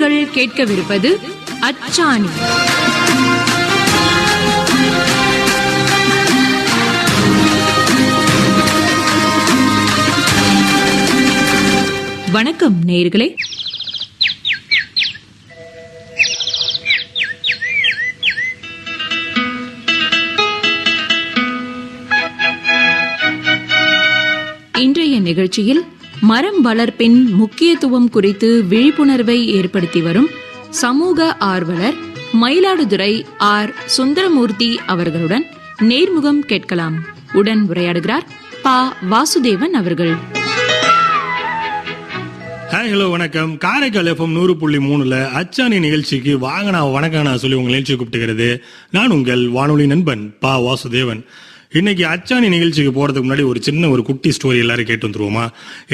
நேயர்கள் கேட்கவிருப்பது அச்சாணி. வணக்கம் நேயர்களே. இன்றைய நிகழ்ச்சியில் மரம் வளர்ப்பின் முக்கியத்துவம் குறித்து விழிப்புணர்வை ஏற்படுத்தி வரும் சமூக ஆர்வலர் மயிலாடுதுறை ஆர். சுந்தரமூர்த்தி அவர்களுடன் நேர்முகம் கேட்கலாம். உடன் உரையாடுகிறார் பா. வாசுதேவன் அவர்கள். ஹாய், ஹலோ, வணக்கம். காரைக்கால் FM 100.3 அச்சாணி நிகழ்ச்சிக்கு வாங்கண்ணா வணக்கண்ணா சொல்லி உங்கள் நிகழ்ச்சி கூப்பிட்டுக்கிறது நான் உங்கள் வானொலி நண்பன் பா. வாசுதேவன். இன்னைக்கு அச்சாணி நிகழ்ச்சிக்கு போறதுக்கு முன்னாடி ஒரு குட்டி ஸ்டோரி எல்லாரும் கேட்டு வந்துருவோமா?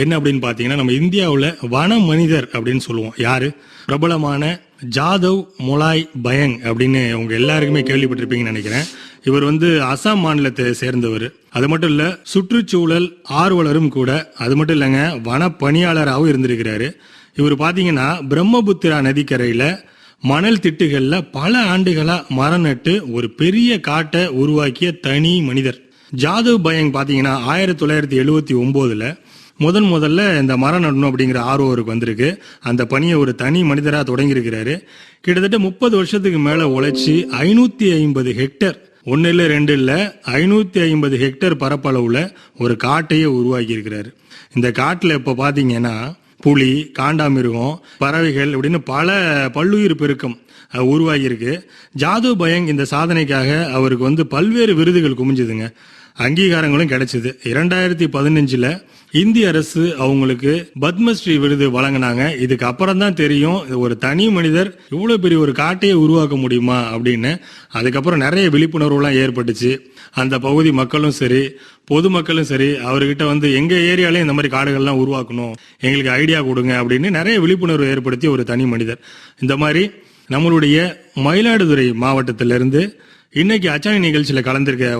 என்ன அப்படின்னு பாத்தீங்கன்னா, நம்ம இந்தியாவில் வன மனிதர் அப்படின்னு சொல்லுவோம். யாரு? பிரபலமான ஜாதவ் மொலாய் பயங் அப்படின்னு உங்க எல்லாருக்குமே கேள்விப்பட்டிருப்பீங்கன்னு நினைக்கிறேன். இவர் அசாம் மாநிலத்தை சேர்ந்தவர். அது மட்டும் இல்ல, சுற்றுச்சூழல் ஆர்வலரும் கூட. அது மட்டும் இல்லைங்க, வன பணியாளராகவும் இருந்திருக்கிறாரு. இவர் பாத்தீங்கன்னா பிரம்மபுத்திரா நதிக்கரையில மணல் திட்டுகள்ல பல ஆண்டுகளா மரம் நட்டு ஒரு பெரிய காட்டை உருவாக்கிய தனி மனிதர். ஜாதவ் பயங் பாத்தீங்கன்னா 1979 முதல்ல இந்த மரம் நடணும் அப்படிங்கிற ஆர்வம் அவருக்கு வந்திருக்கு. அந்த பணியை ஒரு தனி மனிதரா தொடங்கி இருக்கிறாரு. கிட்டத்தட்ட 30 வருஷத்துக்கு மேல உழைச்சி 550 ஹெக்டர், 1 இல்ல 2 இல்ல 550 ஹெக்டர் பரப்பளவுல ஒரு காட்டையே உருவாக்கி இருக்கிறாரு. இந்த காட்டுல இப்ப பாத்தீங்கன்னா புலி, காண்டாமிருகம், பறவைகள் இப்படின்னு பல பல்லுயிர் பெருக்கம் உருவாகி இருக்கு. ஜாதவ் பயங் இந்த சாதனைக்காக அவருக்கு பல்வேறு விருதுகள் குமிஞ்சுதுங்க. அங்கீகாரங்களும் கிடைச்சது. 2015 இந்திய அரசு அவங்களுக்கு பத்மஸ்ரீ விருது வழங்கினாங்க. இதுக்கு அப்புறம் தான் தெரியும் ஒரு தனி மனிதர் இவ்வளவு பெரிய ஒரு காட்டையே உருவாக்க முடியுமா அப்படின்னு. அதுக்கப்புறம் நிறைய விழிப்புணர்வுலாம் ஏற்பட்டுச்சு. அந்த பகுதி மக்களும் சரி, பொதுமக்களும் சரி, அவர்கிட்ட எங்க ஏரியாலே இந்த மாதிரி காடுகள்லாம் உருவாக்கணும், எங்களுக்கு ஐடியா கொடுங்க அப்படின்னு நிறைய விழிப்புணர்வு ஏற்படுத்திய ஒரு தனி மனிதர். இந்த மாதிரி நம்மளுடைய மயிலாடுதுறை மாவட்டத்திலிருந்து இன்னைக்கு அச்சாணி நிகழ்ச்சியில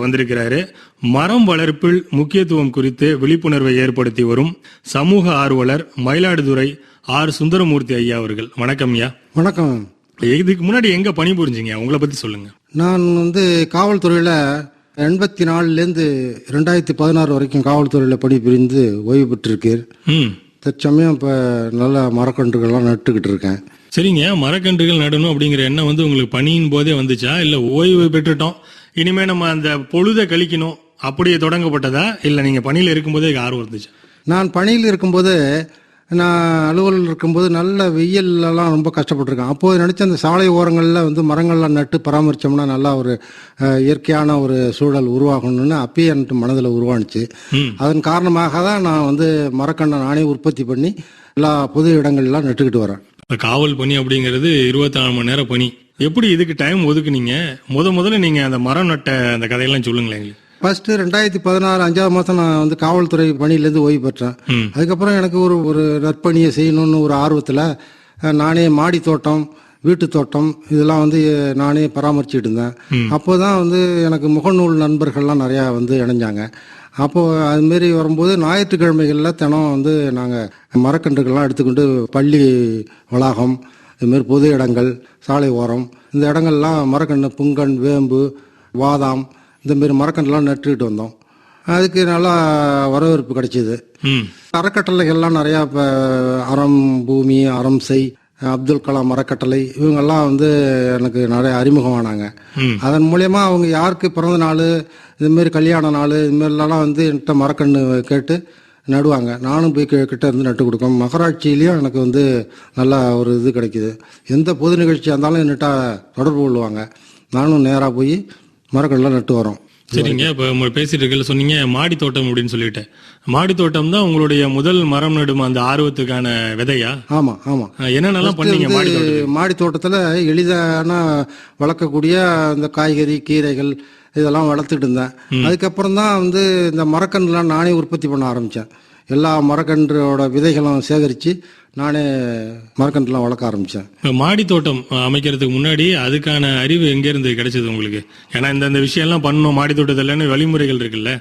வந்திருக்கிறாரு. மரம் வளர்ப்பில் முக்கியத்துவம் குறித்து விழிப்புணர்வை ஏற்படுத்தி வரும் சமூக ஆர்வலர் மயிலாடுதுறை ஆர். சுந்தரமூர்த்தி ஐயா அவர்கள். வணக்கம் ஐயா. வணக்கம். இதுக்கு முன்னாடி எங்க பணிபுரிஞ்சிங்க, உங்களை பத்தி சொல்லுங்க. நான் காவல்துறையில 84லேருந்து 2016 வரைக்கும் காவல்துறையில பணிபுரிந்து ஓய்வு பெற்றிருக்கேன். தற்சமயம் இப்ப நல்ல மரக்கன்றுகள்லாம் நட்டுக்கிட்டு இருக்கேன். சரிங்க, மரக்கன்றுகள் நடணும் அப்படிங்கிற எண்ணம் உங்களுக்கு பணியின் போதே வந்துச்சா, இல்ல ஓய்வு பெற்றுட்டோம் இனிமே நம்ம அந்த பொழுதை கழிக்கணும் அப்படியே தொடங்கப்பட்டதா, இல்ல நீங்க பணியில இருக்கும்போதே ஆர்வம் இருந்துச்சு? நான் பணியில் இருக்கும்போது, நான் அலுவலில் இருக்கும்போது நல்ல வெயிலெல்லாம் ரொம்ப கஷ்டப்பட்டிருக்கேன். அப்போது நினச்ச அந்த சாலை ஓரங்களில் மரங்கள்லாம் நட்டு பராமரித்தோம்னா நல்லா ஒரு இயற்கையான ஒரு சூழல் உருவாகணும்னு அப்பயே எனக்கு மனதில் உருவானுச்சு. அதன் காரணமாக தான் நான் மரக்கண்ணை நானே உற்பத்தி பண்ணி எல்லா பொது இடங்கள்லாம் நட்டுக்கிட்டு வரேன். காவல் பணி அப்படிங்கிறது 24 மணி நேரம் பணி. எப்படி இதுக்கு டைம் ஒதுக்குனீங்க? முதல்ல நீங்க அந்த மரம் நட்ட அந்த கதையெல்லாம் சொல்லுங்களேன். ஃபர்ஸ்ட் 2016 5ஆம் மாதம் நான் காவல்துறை பணியிலேருந்து ஓய்வு பெற்றேன். அதுக்கப்புறம் எனக்கு ஒரு நற்பணியை செய்யணும்னு ஒரு ஆர்வத்தில் நானே மாடி தோட்டம், வீட்டு தோட்டம் இதெல்லாம் நானே பராமரிச்சுட்டு இருந்தேன். அப்போதான் எனக்கு முகநூல் நண்பர்கள்லாம் நிறையா இணைஞ்சாங்க. அப்போது அதுமாரி வரும்போது ஞாயிற்றுக்கிழமைகளில் தினம் நாங்கள் மரக்கன்றுகள்லாம் எடுத்துக்கொண்டு பள்ளி வளாகம், இதுமாரி பொது இடங்கள், சாலை ஓரம், இந்த இடங்கள்லாம் மரக்கன்று, புங்கன், வேம்பு, வாதாம் இந்தமாரி மரக்கன்றுலாம் நட்டுக்கிட்டு வந்தோம். அதுக்கு நல்லா வரவேற்பு கிடைச்சிது. அறக்கட்டளைகள்லாம் நிறையா இப்போ அறம் பூமி, அறம் செய், அப்துல் கலாம் அறக்கட்டளை இவங்கெல்லாம் எனக்கு நிறைய அறிமுகமானாங்க. அதன் மூலயமா அவங்க யாருக்கு பிறந்த நாள், இதுமாரி கல்யாண நாள், இதுமாரிலாம் என்கிட்ட மரக்கன்று கேட்டு நடுவாங்க. நானும் போய் கிட்ட நட்டு கொடுக்கோம். மகராட்சியிலையும் எனக்கு நல்லா ஒரு இது கிடைக்குது. எந்த பொது நிகழ்ச்சியாக இருந்தாலும் என்கிட்ட தொடர்பு கொள்வாங்க. நானும் நேராக போய் மரக்கன்றுலாம் நட்டு வரோம். சரிங்க, இப்போ பேசிட்டு இருக்க சொன்னீங்க மாடி தோட்டம் அப்படின்னு சொல்லிட்டு. மாடி தோட்டம் தான் உங்களுடைய முதல் மரம் நடும் அந்த ஆர்வத்துக்கான விதையா? ஆமா ஆமா. என்னென்னலாம் பண்ணீங்க மாடி தோட்டத்தில்? எளிதான வளர்க்கக்கூடிய இந்த காய்கறி, கீரைகள் இதெல்லாம் வளர்த்துட்டு இருந்தேன். அதுக்கப்புறம் தான் இந்த மரக்கன்றுலாம் நானே உற்பத்தி பண்ண ஆரம்பித்தேன். எல்லா மரக்கன்றோட விதைகளும் சேகரித்து நானே மரக்கன்றுலாம் வளர்க்க ஆரம்பித்தேன். இப்ப மாடி தோட்டம் அமைக்கிறதுக்கு முன்னாடி அதுக்கான அறிவு எங்க இருந்து கிடைச்சது உங்களுக்கு? ஏன்னா இந்த விஷயம் எல்லாம் பண்ணணும் மாடி தோட்டத்துல வழிமுறைகள் இருக்குல்ல,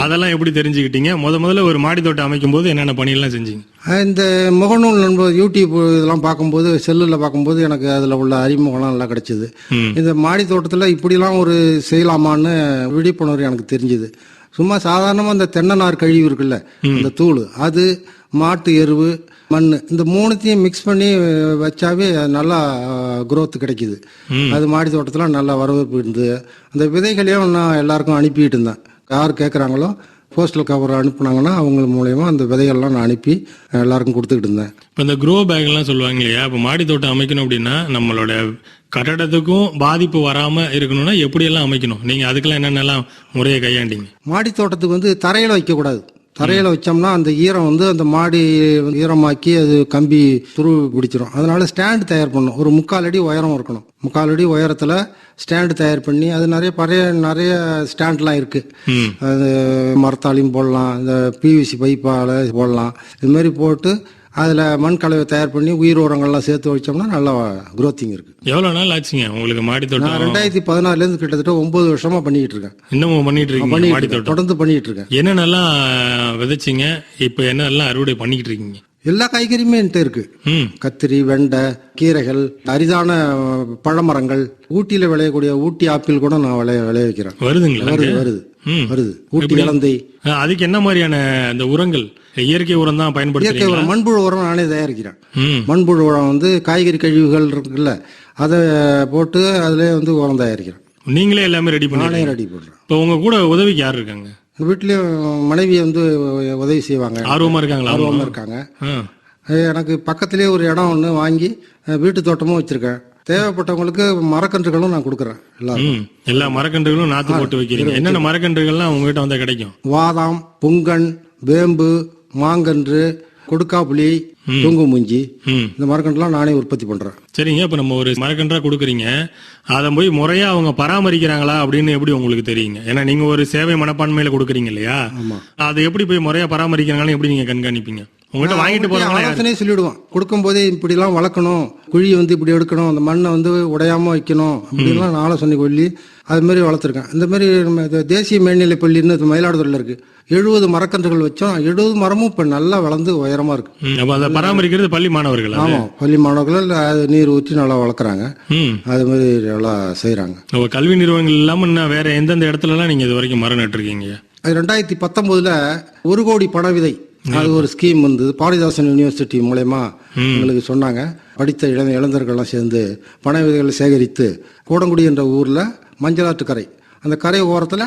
அதெல்லாம் எப்படி தெரிஞ்சுக்கிட்டீங்க? முதல்ல ஒரு மாடி தோட்டம் அமைக்கும் போது என்னென்ன பணியெல்லாம் செஞ்சீங்க? இந்த முகநூல் நண்பர் யூடியூப் இதெல்லாம் பார்க்கும்போது, செல்லில் பார்க்கும்போது எனக்கு அதில் உள்ள அறிமுகம்லாம் நல்லா கிடைச்சிது. இந்த மாடி தோட்டத்தில் இப்படிலாம் ஒரு செய்யலாமான்னு விழிப்புணர்வு எனக்கு தெரிஞ்சுது. சும்மா சாதாரணமாக இந்த தென்னை நார் கழிவு இருக்குல்ல, இந்த தூள், அது மாட்டு எருவு, மண், இந்த மூணுத்தையும் மிக்ஸ் பண்ணி வச்சாவே நல்லா growth கிடைக்குது. அது மாடி தோட்டத்தில் நல்லா வரவேற்பு இருந்தது. அந்த விதைகளையும் நான் எல்லாருக்கும் அனுப்பிட்டு இருந்தேன். யார் கேட்குறாங்களோ போஸ்டல் கவர் அனுப்புனாங்கன்னா அவங்க மூலயமா அந்த விதைகள்லாம் நான் அனுப்பி எல்லாருக்கும் கொடுத்துக்கிட்டு இருந்தேன். இப்போ இந்த க்ரோ பேக் எல்லாம் சொல்லுவாங்க இல்லையா, இப்போ மாடி தோட்டம் அமைக்கணும் அப்படின்னா நம்மளோட கட்டடத்துக்கும் பாதிப்பு வராம இருக்கணும்னா எப்படி எல்லாம் அமைக்கணும்? நீங்க அதுக்கெல்லாம் என்னென்னலாம் முறையை கையாண்டீங்க? மாடி தோட்டத்துக்கு வந்து தரையில வைக்கக்கூடாது. தரையில வச்சோம்னா அந்த ஈரம் வந்து அந்த மாடி ஈரமாக்கி அது கம்பி துருவி பிடிச்சிரும். அதனால ஸ்டாண்ட் தயார் பண்ணணும். ஒரு 3/4 அடி உயரம் இருக்கணும். 3/4 அடி உயரத்துல ஸ்டாண்டு தயார் பண்ணி, அது நிறைய ஸ்டாண்ட்லாம் இருக்கு. அது மரத்தாலையும் போடலாம், இந்த பிவிசி பைப்பால போடலாம். இது மாதிரி போட்டு அதில் மண் கலவை தயார் பண்ணி உயிர் உரங்கள்லாம் சேர்த்து வச்சோம்னா நல்லா குரோத்திங் இருக்கு. எவ்வளோ நாள் ஆச்சுங்க உங்களுக்கு மாடி தோட்டம்? நான் 2014 கிட்டத்தட்ட 9 வருஷமா பண்ணிட்டு இருக்கேன். இன்னமும் பண்ணிட்டு இருக்கீங்க? மாடி தோட்டம் தொடர்ந்து பண்ணிட்டு இருக்கேன். என்னென்னலாம் விதைச்சிங்க, இப்போ என்னெல்லாம் அறுவடை பண்ணிக்கிட்டு இருக்கீங்க? எல்லா காய்கறியுமே என்கிட்ட இருக்கு. கத்திரி, வெண்டை, கீரைகள், அரிதான பழமரங்கள், ஊட்டியில விளையக்கூடிய ஊட்டி ஆப்பிள் கூட நான் விளைய வைக்கிறேன். வருதுங்களா? வருது. ஊட்டி இலந்தை. அதுக்கு என்ன மாதிரியான அந்த உரங்கள்? இயற்கை உரம் தான் பயன்படுத்துறீங்களா? இயற்கை உரம், மண்புழு உரம் நானே தயாரிக்கிறேன். மண்புழு உரம் வந்து காய்கறி கழிவுகள் இருக்குல்ல, அதை போட்டு அதுல வந்து உரம் தயாரிக்கிறேன். நீங்களே எல்லாமே ரெடி பண்ணி? நானே ரெடி பண்றேன். இப்போ உங்க கூட உதவிக்கு யார் இருக்காங்க? வீட்லயும் மனைவி வந்து உதவி செய்வாங்க. ஆர்வமா இருக்காங்களா? ஆர்வமா இருக்காங்க. எனக்கு பக்கத்திலேயே ஒரு இடம் ஒன்று வாங்கி வீட்டு தோட்டமும் வச்சிருக்கேன். தேவைப்பட்டவங்களுக்கு மரக்கன்றுகளும் நான் கொடுக்குறேன். எல்லா மரக்கன்றுகளும் நாத்து போட்டு வைக்கிறீங்க. என்னென்ன மரக்கன்றுகள்லாம் உங்ககிட்ட வந்தா கிடைக்கும்? வாதாம், புங்கன், வேம்பு, மாங்கன்று, கொடுக்காப்புளி, தூங்கு மூஞ்சி, இந்த மரக்கன்றுலாம் நானே உற்பத்தி பண்றேன். சரிங்க. இப்ப நம்ம ஒரு மரக்கன்றா கொடுக்குறீங்க, அதை போய் முறையா அவங்க பராமரிக்கிறாங்களா அப்படின்னு எப்படி உங்களுக்கு தெரியுங்க? ஏன்னா நீங்க ஒரு சேவை மனப்பான்மையில கொடுக்குறீங்க இல்லையா, அதை எப்படி போய் முறையா பராமரிக்கிறாங்கன்னு எப்படி நீங்க கண்காணிப்பீங்க? உங்கள்கிட்ட வாங்கிட்டு போறாங்க ஆலோசனையே சொல்லிடுவோம். கொடுக்கும் போதே இப்படி எல்லாம் வளர்க்கணும், குழி வந்து இப்படி எடுக்கணும், அந்த மண்ணை வந்து உடையாம வைக்கணும் அப்படின்லாம் நான் ஆலோசனை சொல்லி அது மாதிரி வளர்த்துருக்கேன். இந்த மாதிரி நம்ம தேசிய மேல்நிலை பள்ளின்னு மயிலாடுதுறையில் இருக்கு. 70 மரக்கன்றுகள் வச்சோம். 70 மரமும் இப்ப நல்லா வளர்ந்து உயரமா இருக்கு. அதை பராமரிக்கிறது பள்ளி மாணவர்கள்? ஆமா, பள்ளி மாணவர்கள் நீர் ஊற்றி நல்லா வளர்க்குறாங்க. அது மாதிரி நல்லா செய்யறாங்க. கல்வி நிறுவனங்கள் இல்லாம வேற எந்தெந்த இடத்துல எல்லாம் நீங்க இது வரைக்கும் மரம் நட்டுருக்கீங்க? 2019 1 கோடி பண விதை, அது ஒரு ஸ்கீம் வந்து பாரதிதாசன் யூனிவர்சிட்டி மூலயமா எங்களுக்கு சொன்னாங்க. படித்த இளைஞர்கள்லாம் சேர்ந்து பண விதைகளை சேகரித்து கோடங்குடி என்ற ஊர்ல மஞ்சளாற்று அந்த கரை ஓரத்துல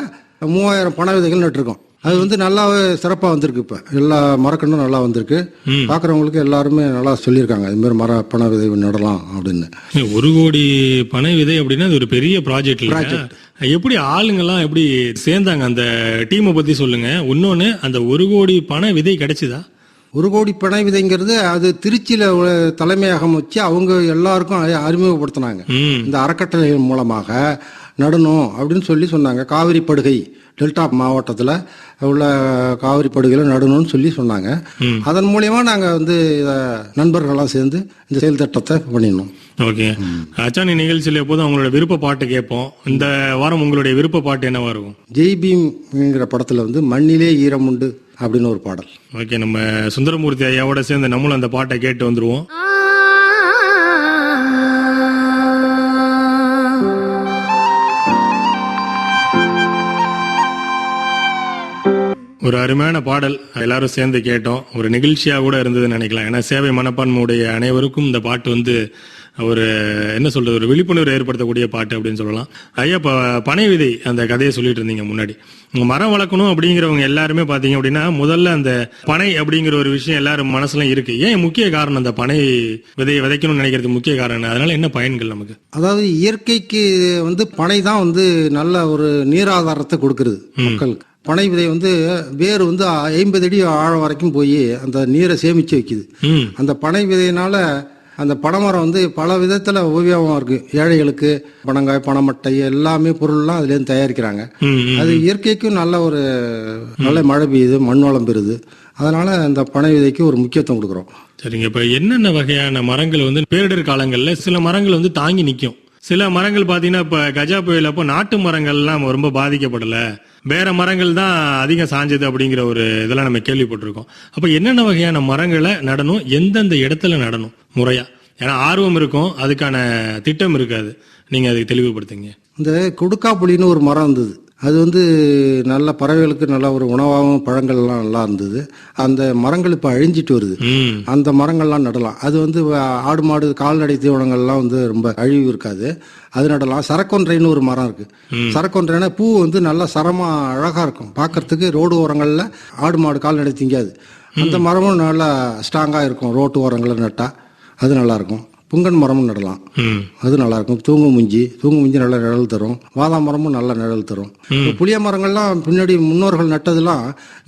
3000 பண விதைகள் நட்டுருக்கோம். அது வந்து நல்லாவே சிறப்பா வந்திருக்கு. இப்ப எல்லா மரக்கன்றும் நல்லா வந்திருக்கு. பாக்குறவங்களுக்கு எல்லாருமே நல்லா சொல்லியிருக்காங்க, இது மாதிரி பண விதை நடலாம் அப்படின்னு. 1 கோடி பனை விதை அப்படின்னா அது ஒரு பெரிய ப்ராஜெக்ட். எப்படி ஆளுங்கெல்லாம் எப்படி சேர்ந்தாங்க? அந்த டீமை பத்தி சொல்லுங்க. இன்னொன்னு, அந்த 1 கோடி பனை விதை கிடைச்சுதா? 1 கோடி பனை விதைங்கிறது அது திருச்சியில தலைமையகம் வச்சு அவங்க எல்லாருக்கும் அறிமுகப்படுத்தினாங்க. இந்த அறக்கட்டளை மூலமாக நடணும் அப்படின்னு சொன்னாங்க. காவிரி படுகை டெல்டா மாவட்டத்தில் உள்ள காவிரி படுகையில நடணும்னு சொன்னாங்க. அதன் மூலியமா நாங்க வந்து நண்பர்கள்லாம் சேர்ந்து இந்த செயல் திட்டத்தை பண்ணிடணும். ஓகே. அச்சானி நிகழ்ச்சியில் எப்போதும் அவங்களோட விருப்ப பாட்டு கேட்போம். இந்த வாரம் உங்களுடைய விருப்ப பாட்டு என்னவா இருக்கும்? ஜெய் பீம்ங்கிற படத்துல வந்து மண்ணிலே ஈரம் உண்டு அப்படின்னு ஒரு பாடல். ஓகே, நம்ம சுந்தரமூர்த்தி ஐயாவோட சேர்ந்து நம்மளும் அந்த பாட்டை கேட்டு வந்துருவோம். ஒரு அருமையான பாடல், எல்லாரும் சேர்ந்து கேட்டோம். ஒரு நிகழ்ச்சியா கூட இருந்ததுன்னு நினைக்கலாம். ஏன்னா சேவை மனப்பான்மையுடைய அனைவருக்கும் இந்த பாட்டு வந்து ஒரு என்ன சொல்றது, ஒரு விழிப்புணர்வு ஏற்படுத்தக்கூடிய பாட்டு அப்படின்னு சொல்லலாம். ஐயா, பனை விதை அந்த கதையை சொல்லிட்டு இருந்தீங்க முன்னாடி. மரம் வளர்க்கணும் அப்படிங்கிறவங்க எல்லாருமே பாத்தீங்க அப்படின்னா முதல்ல அந்த பனை அப்படிங்கிற ஒரு விஷயம் எல்லாரும் மனசுல இருக்கு. ஏன் முக்கிய காரணம் அந்த பனை விதையை விதைக்கணும்னு நினைக்கிறதுக்கு முக்கிய காரணம்? அதனால என்ன பயன்கள் நமக்கு? அதாவது இயற்கைக்கு வந்து பனை தான் வந்து நல்ல ஒரு நீராதாரத்தை கொடுக்கறது மக்களுக்கு. பனை விதை வந்து வேறு வந்து 50 அடி ஆழம் வரைக்கும் போய் அந்த நீரை சேமிச்சு வைக்குது. அந்த பனை விதையினால அந்த பனைமரம் வந்து பல விதத்துல உபயோகமா இருக்கு. ஏழைகளுக்கு பனங்காய், பனைமட்டை எல்லாமே பொருள்லாம் அதுல இருந்து தயாரிக்கிறாங்க. அது இயற்கைக்கும் நல்ல ஒரு நல்ல மழை பெய்யுது, மண் வளம் பெறுது. அதனால அந்த பனை விதைக்கு ஒரு முக்கியத்துவம் கொடுக்குறோம். சரிங்க. இப்ப என்னென்ன வகையான மரங்கள் வந்து பேரிடர் காலங்கள்ல சில மரங்கள் வந்து தாங்கி நிக்கும், சில மரங்கள் பாத்தீங்கன்னா இப்ப கஜா புயல் அப்போ நாட்டு மரங்கள்லாம் ரொம்ப பாதிக்கப்படல, வேற மரங்கள் தான் அதிகம் சாஞ்சது அப்படிங்கிற ஒரு இதெல்லாம் நம்ம கேள்விப்பட்டிருக்கோம். அப்ப என்னென்ன வகையான மரங்களை நடணும், எந்தெந்த இடத்துல நடணும் முறையா? ஏன்னா ஆர்வம் இருக்கும், அதுக்கான திட்டம் இருக்காது. நீங்க அதை தெளிவுபடுத்துங்க. இந்த கொடுக்காப்புளின்னு ஒரு மரம் இருந்தது. அது வந்து நல்ல பறவைகளுக்கு நல்ல ஒரு உணவாகவும் பழங்கள்லாம் நல்லா இருந்தது. அந்த மரங்கள் இப்போ அழிஞ்சிட்டு வருது. அந்த மரங்கள்லாம் நடலாம். அது வந்து ஆடு மாடு கால்நடை தீவனங்கள்லாம் வந்து ரொம்ப அழிவு இருக்காது, அது நடலாம். சரக்கொன்றைன்னு ஒரு மரம் இருக்கு. சரக்கொன்றைனா பூ வந்து நல்லா சரமா அழகா இருக்கும் பார்க்கறதுக்கு. ரோடு ஓரங்களில் ஆடு மாடு கால்நடை திங்காது. அந்த மரமும் நல்லா ஸ்ட்ராங்கா இருக்கும். ரோட்டு ஓரங்களில் நட்டா அது நல்லா இருக்கும். புங்கன் மரமும் நடலாம், அது நல்லா இருக்கும். தூங்கு முஞ்சி நல்ல நிழல் தரும். வாதா மரமும் நல்ல நிழல் தரும். புளிய மரங்கள்லாம் பின்னாடி முன்னோர்கள் நட்டதெல்லாம்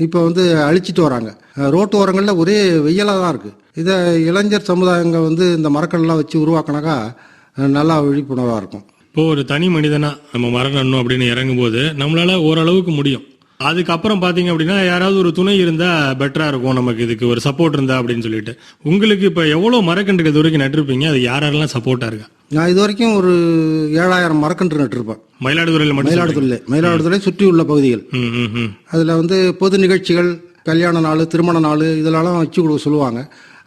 இப்போ வந்து அழிச்சிட்டு வராங்க. ரோட்டு ஓரங்களில் ஒரே வெயிலாக தான் இருக்கு. இதை இளைஞர் சமுதாயங்கள் வந்து இந்த மரக்கள்லாம் வச்சு உருவாக்கினாக்கா நல்லா விழிப்புணர்வாக இருக்கும். இப்போ ஒரு தனி மனிதனா நம்ம மரம் நடணும் அப்படின்னு இறங்கும் போது நம்மளால ஓரளவுக்கு முடியும். அதுக்கப்புறம் பாத்தீங்க அப்படின்னா யாராவது ஒரு துணை இருந்தா பெட்டரா இருக்கும், நமக்கு இதுக்கு ஒரு சப்போர்ட் இருந்தா அப்படின்னு சொல்லிட்டு. உங்களுக்கு இப்ப எவ்வளவு மரக்கன்றுகள் இது வரைக்கும் நட்டிருப்பீங்க? அது யாரெல்லாம் சப்போர்ட்டா இருக்கா? நான் இது வரைக்கும் ஒரு 7000 மரக்கன்று நட்டிருப்பேன். மயிலாடுதுறையில் மட்டும்? மயிலாடுதுறை சுற்றி உள்ள பகுதிகள். அதுல வந்து பொது நிகழ்ச்சிகள், கல்யாண நாள், திருமண நாள் இதெல்லாம் வச்சு கொடுக்க சொல்லுவாங்க.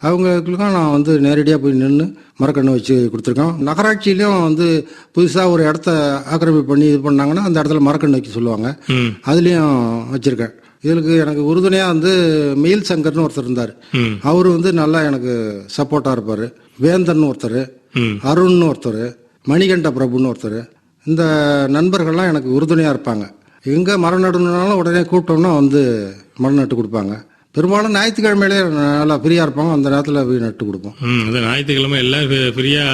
அவங்களுக்கும் நான் வந்து நேரடியாக போய் நின்று மரக்கன்று வச்சு கொடுத்துருக்கோம். நகராட்சியிலையும் வந்து புதுசாக ஒரு இடத்த ஆக்கிரமிப்பு பண்ணி இது பண்ணாங்கன்னா அந்த இடத்துல மரக்கன்று வைக்க சொல்லுவாங்க. அதுலேயும் வச்சுருக்கேன். இதுக்கு எனக்கு உறுதுணையாக வந்து மெயில் சங்கர்னு ஒருத்தர் இருந்தார். அவரு வந்து நல்லா எனக்கு சப்போர்ட்டாக இருப்பார். வேந்தன் ஒருத்தர், அருண்னு ஒருத்தர், மணிகண்ட பிரபுன்னு ஒருத்தர். இந்த நண்பர்கள்லாம் எனக்கு உறுதுணையாக இருப்பாங்க. எங்கே மரம் நடணுனாலும் உடனே கூப்பிட்டோம்னா வந்து மரம் நட்டு கொடுப்பாங்க. பெரும்பாலும் ஞாயிற்றுக்கிழமையிலே நல்லா ஃப்ரீயா இருப்பாங்க, அந்த நேரத்தில் போய் நட்டு கொடுப்போம். ஞாயிற்றுக்கிழமை எல்லாம் ஃப்ரீயா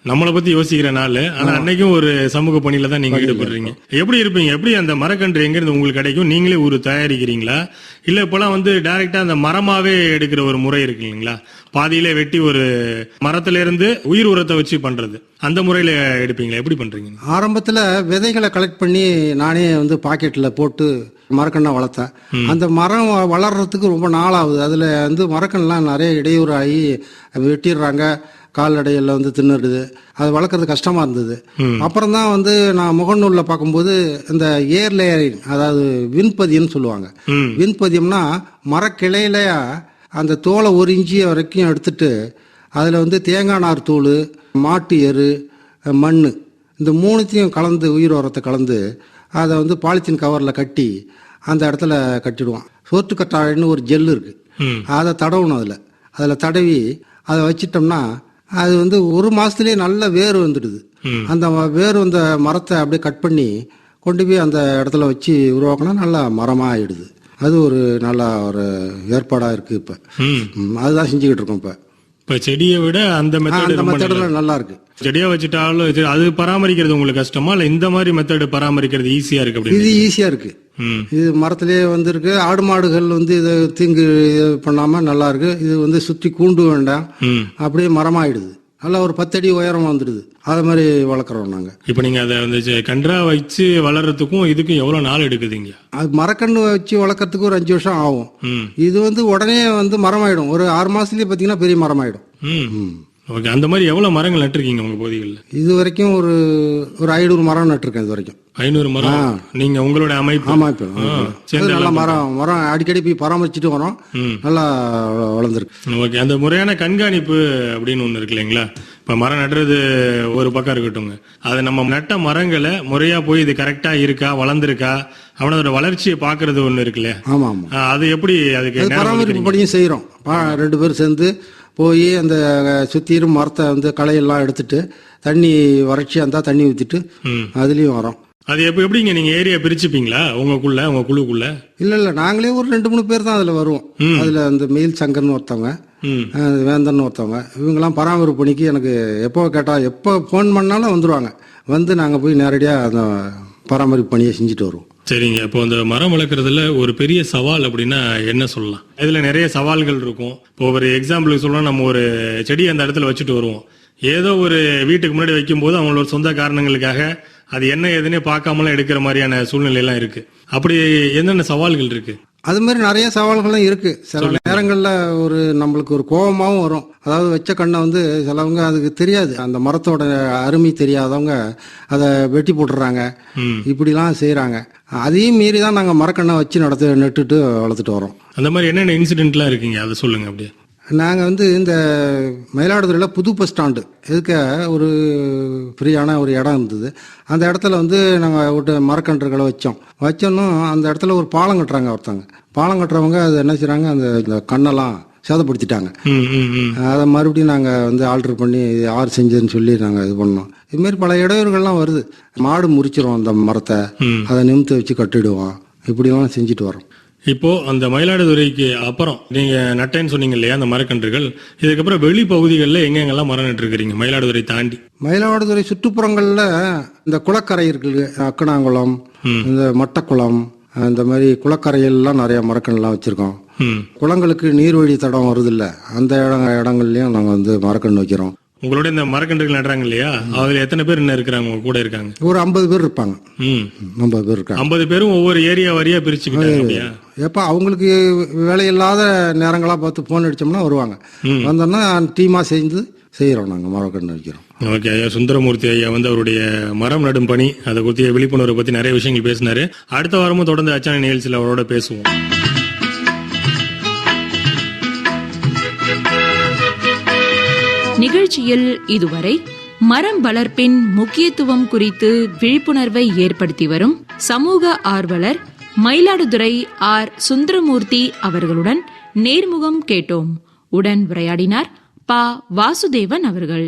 நம்மளை பத்தி யோசிக்கிற நாள். ஆனா அன்னைக்கும் ஒரு சமூக பணியில தான் நீங்க ஈடுபடுறீங்க. எப்படி இருப்பீங்க? எப்படி அந்த மரக்கன்று எங்க இருந்து உங்களுக்கு கிடைக்கும்? நீங்களே ஒரு தயாரிக்கிறீங்களா, இல்ல இப்பெல்லாம் வந்து டைரக்டா அந்த மரமாவே எடுக்கிற ஒரு முறை இருக்கு இல்லைங்களா? பாதியிலே வெட்டி ஒரு மரத்துல இருந்து உயிர் உரத்தை வச்சு பண்றது, அந்த முறையில எடுப்பீங்களா? எப்படி பண்றீங்க? ஆரம்பத்துல விதைகளை கலெக்ட் பண்ணி நானே வந்து பாக்கெட்ல போட்டு மரக்கண்ணா வளர்த்தேன். அந்த மரம் வளர்றதுக்கு ரொம்ப நாள் ஆகுது. அதுல வந்து மரக்கண்ணெல்லாம் நிறைய இடையூறு ஆகி வெட்டிடுறாங்க, கால்நடையில் வந்து தின்னுடுது. அது வளர்க்குறது கஷ்டமா இருந்தது. அப்புறம் தான் வந்து நான் முகநூலில் பார்க்கும்போது இந்த ஏர் லேயரிங், அதாவது விண்பதியம்னு சொல்லுவாங்க. விண்பதியம்னா மரக்கிளையிலையா அந்த தோலை 1 இன்ச்சு வரைக்கும் எடுத்துட்டு அதில் வந்து தேங்காய் நார் தூள், மாட்டு எரு, மண், இந்த 3த்தையும் கலந்து உயிர் உரத்தை கலந்து அதை வந்து பாலித்தீன் கவரில் கட்டி அந்த இடத்துல கட்டிடுவான். சோற்று கட்டாழைன்னு ஒரு ஜெல்லு இருக்கு, அதை தடவணும். அதில் தடவி அதை வச்சிட்டோம்னா அது வந்து 1 மாசத்துலேயே நல்ல வேர் வந்துடுது. அந்த வேர் வந்த மரத்தை அப்படியே கட் பண்ணி கொண்டு போய் அந்த இடத்துல வச்சு உருவாக்கினா நல்லா மரமாக ஆயிடுது. அது ஒரு நல்ல ஒரு ஏற்பாடாக இருக்கு. இப்போ அதுதான் செஞ்சுக்கிட்டு இருக்கோம். இப்போ செடியை விட அந்த மெத்தட் நல்லா இருக்கு. செடியா வச்சுட்டாலும் அது பராமரிக்கிறது உங்களுக்கு கஷ்டமா, இல்ல இந்த மாதிரி மெத்தட் பராமரிக்கிறது ஈஸியா இருக்கு? இது ஈஸியா இருக்கு. இது மரத்திலேயே வந்து இருக்கு. ஆடு மாடுகள் வந்து இதை தீங்கு பண்ணாம நல்லா இருக்கு. இது வந்து சுற்றி கூண்டு வேண்டாம், அப்படியே மரமாயிடுது. நல்லா ஒரு 10 அடி உயரம் வந்துடுது. அது மாதிரி வளர்க்குறோம் நாங்க. இப்போ நீங்க அதை வந்து கன்றா வச்சு வளர்றதுக்கும் இதுக்கும் எவ்வளவு நாள் எடுக்குதுங்க? அது மரக்கன்று வச்சு வளர்க்கறதுக்கு ஒரு 5 வருஷம் ஆகும். இது வந்து உடனே வந்து மரமாயிடும். ஒரு 6 மாசத்துலயே பாத்தீங்கன்னா பெரிய மரமாயிடும். ஓகே. அந்த மாதிரி எவ்வளவு மரங்கள் நட்டிருக்கீங்க உங்க பகுதிகளில்? இது வரைக்கும் ஒரு 500 மரம் நட்டிருக்கேன். இது வரைக்கும் 500 மரம். நீங்க உங்களோட அமைப்பு நல்ல மரம் அடிக்கடி போய் பராமரிச்சுட்டு வரோம். நல்லா வளர்ந்துருக்கு. ஓகே. அந்த முறையான கண்காணிப்பு அப்படின்னு ஒண்ணு இருக்கு இல்லைங்களா? இப்ப மரம் நடுறது ஒரு பக்கம் இருக்கட்டும்ங்க, அது நம்ம நட்ட மரங்களை முறையா போய் இது கரெக்டா இருக்கா, வளர்ந்துருக்கா, அவனோட வளர்ச்சியை பாக்குறது ஒண்ணு இருக்குல்ல? ஆமா ஆமா. அது எப்படி அதுக்கு பராமரிப்பு படியும் செய்யறோம். 2 பேரும் சேர்ந்து போய் அந்த சுத்திரும் மரத்தை வந்து களையெல்லாம் எடுத்துட்டு தண்ணி வறட்சியா இருந்தா தண்ணி ஊத்திட்டு அதுலயும் வரோம். அது எப்படிங்க நீங்க ஏரியா பிரிச்சுப்பீங்களா உங்க குழுக்குள்ள? இல்ல நாங்களே ஒரு 2-3 பேர் தான் அதுல வருவோம். அதுல அந்த மெயில் சங்கர்னு ஒருத்தவங்க, வேந்தன் ஒருத்தவங்க, இவங்கெல்லாம் பராமரிப்பு பணிக்கு எனக்கு எப்போ கேட்டா எப்போ போன் பண்ணாலும் வந்துருவாங்க. வந்து நாங்க போய் நேரடியா அந்த பராமரிப்பு பணியை செஞ்சுட்டு வருவோம். சரிங்க. இப்போ இந்த மரம் வளர்க்குறதுல ஒரு பெரிய சவால் அப்படின்னா என்ன சொல்லலாம்? இதுல நிறைய சவால்கள் இருக்கும். இப்போ ஒரு எக்ஸாம்பிளுக்கு சொல்லணும், நம்ம ஒரு செடி அந்த இடத்துல வச்சுட்டு வருவோம். ஏதோ ஒரு வீட்டுக்கு முன்னாடி வைக்கும் போது அவங்களோட சொந்த காரணங்களுக்காக அது என்ன ஏதுன்னே பார்க்காமலாம் எடுக்கிற மாதிரியான சூழ்நிலை எல்லாம் இருக்கு. அப்படி என்னென்ன சவால்கள் இருக்கு? அது மாதிரி நிறைய சவால்களும் இருக்கு. சில நேரங்கள்ல நம்மளுக்கு ஒரு கோபமாவும் வரும். அதாவது வச்ச கண்ணை வந்து சிலவங்க அதுக்கு தெரியாது, அந்த மரத்தோட அருமை தெரியாதவங்க அதை வெட்டி போட்டுறாங்க, இப்படிலாம் செய்யறாங்க. அதையும் மீறி தான் நாங்க மரக்கண்ணை வச்சு நட்டுட்டு வளர்த்துட்டு வரோம். அந்த மாதிரி என்னென்ன இன்சிடென்ட்லாம் இருக்கீங்க அதை சொல்லுங்க அப்படியே. நாங்கள் வந்து இந்த மயிலாடுதுறையில் புது பஸ் ஸ்டாண்டு எதுக்க ஒரு ஃப்ரீயான ஒரு இடம் இருந்தது. அந்த இடத்துல வந்து நாங்கள் மரக்கன்றுகளை வச்சோன்னா அந்த இடத்துல ஒரு பாலம் கட்டுறாங்க ஒருத்தவங்க. பாலம் கட்டுறவங்க அது என்ன செய்கிறாங்க, அந்த கண்ணெல்லாம் சேதப்படுத்திட்டாங்க. அதை மறுபடியும் நாங்கள் வந்து ஆல்டர் பண்ணி யார் செஞ்சதுன்னு சொல்லி நாங்கள் இது பண்ணோம். இதுமாரி பல இடையூறுகள்லாம் வருது. மாடு முறிச்சிரும் அந்த மரத்தை, அதை நிமித்து வச்சு கட்டிடுவோம், இப்படிலாம் செஞ்சுட்டு வரோம். இப்போ அந்த மயிலாடுதுறைக்கு அப்புறம் நீங்க நட்டேன்னு சொன்னீங்க இல்லையா அந்த மரக்கன்றுகள், இதுக்கப்புறம் வெளி பகுதிகளில் எங்கெங்கெல்லாம் மரம் நட்டுருக்கிறீங்க மயிலாடுதுறை தாண்டி? மயிலாடுதுறை சுற்றுப்புறங்கள்ல இந்த குளக்கரை இருக்கு, அக்கனாங்குளம், இந்த மட்டக்குளம், இந்த மாதிரி குளக்கரையெல்லாம் நிறைய மரக்கன்றுலாம் வச்சிருக்கோம். குளங்களுக்கு நீர்வழி தடம் வருது இல்ல, அந்த இடங்கள்லயும் நாங்க வந்து மரக்கன்று வைக்கிறோம். உங்களோட இந்த மரக்கன்றுகள் நடுறாங்க இல்லையா, அதுல எத்தனை பேர் என்ன இருக்காங்க உங்க கூட இருக்காங்க? ஒரு 50 பேர் இருப்பாங்க. 50 பேர் இருக்காங்க. 50 பேரும் ஒவ்வொரு ஏரியா வரியா பிரிச்சுக்கிட்டாங்க. எப்ப அவங்களுக்கு வேலையில்லாத நேரங்களா பார்த்து போன் அடிச்சோம்னா வருவாங்க. வந்தோம்னா டீமா சேர்ந்து செய்யறோம், நாங்க மரக்கன்று வைக்கிறோம். ஓகே ஐயா, சுந்தரமூர்த்தி ஐயா வந்து அவருடைய மரம் நடும் பணி அதை குறித்த விழிப்புணர்வை பத்தி நிறைய விஷயங்கள் பேசினாரு. அடுத்த வாரமும் தொடர்ந்து அச்சாணி நிகழ்ச்சியில் அவரோட பேசுவோம். நிகழ்ச்சியில் இதுவரை மரம் வளர்ப்பின் முக்கியத்துவம் குறித்து விழிப்புணர்வை ஏற்படுத்தி வரும் சமூக ஆர்வலர் மயிலாடுதுறை ஆர் சுந்தரமூர்த்தி அவர்களுடன் நேர்முகம் கேட்டோம். உடன் உரையாடினார் பா வாசுதேவன் அவர்கள்.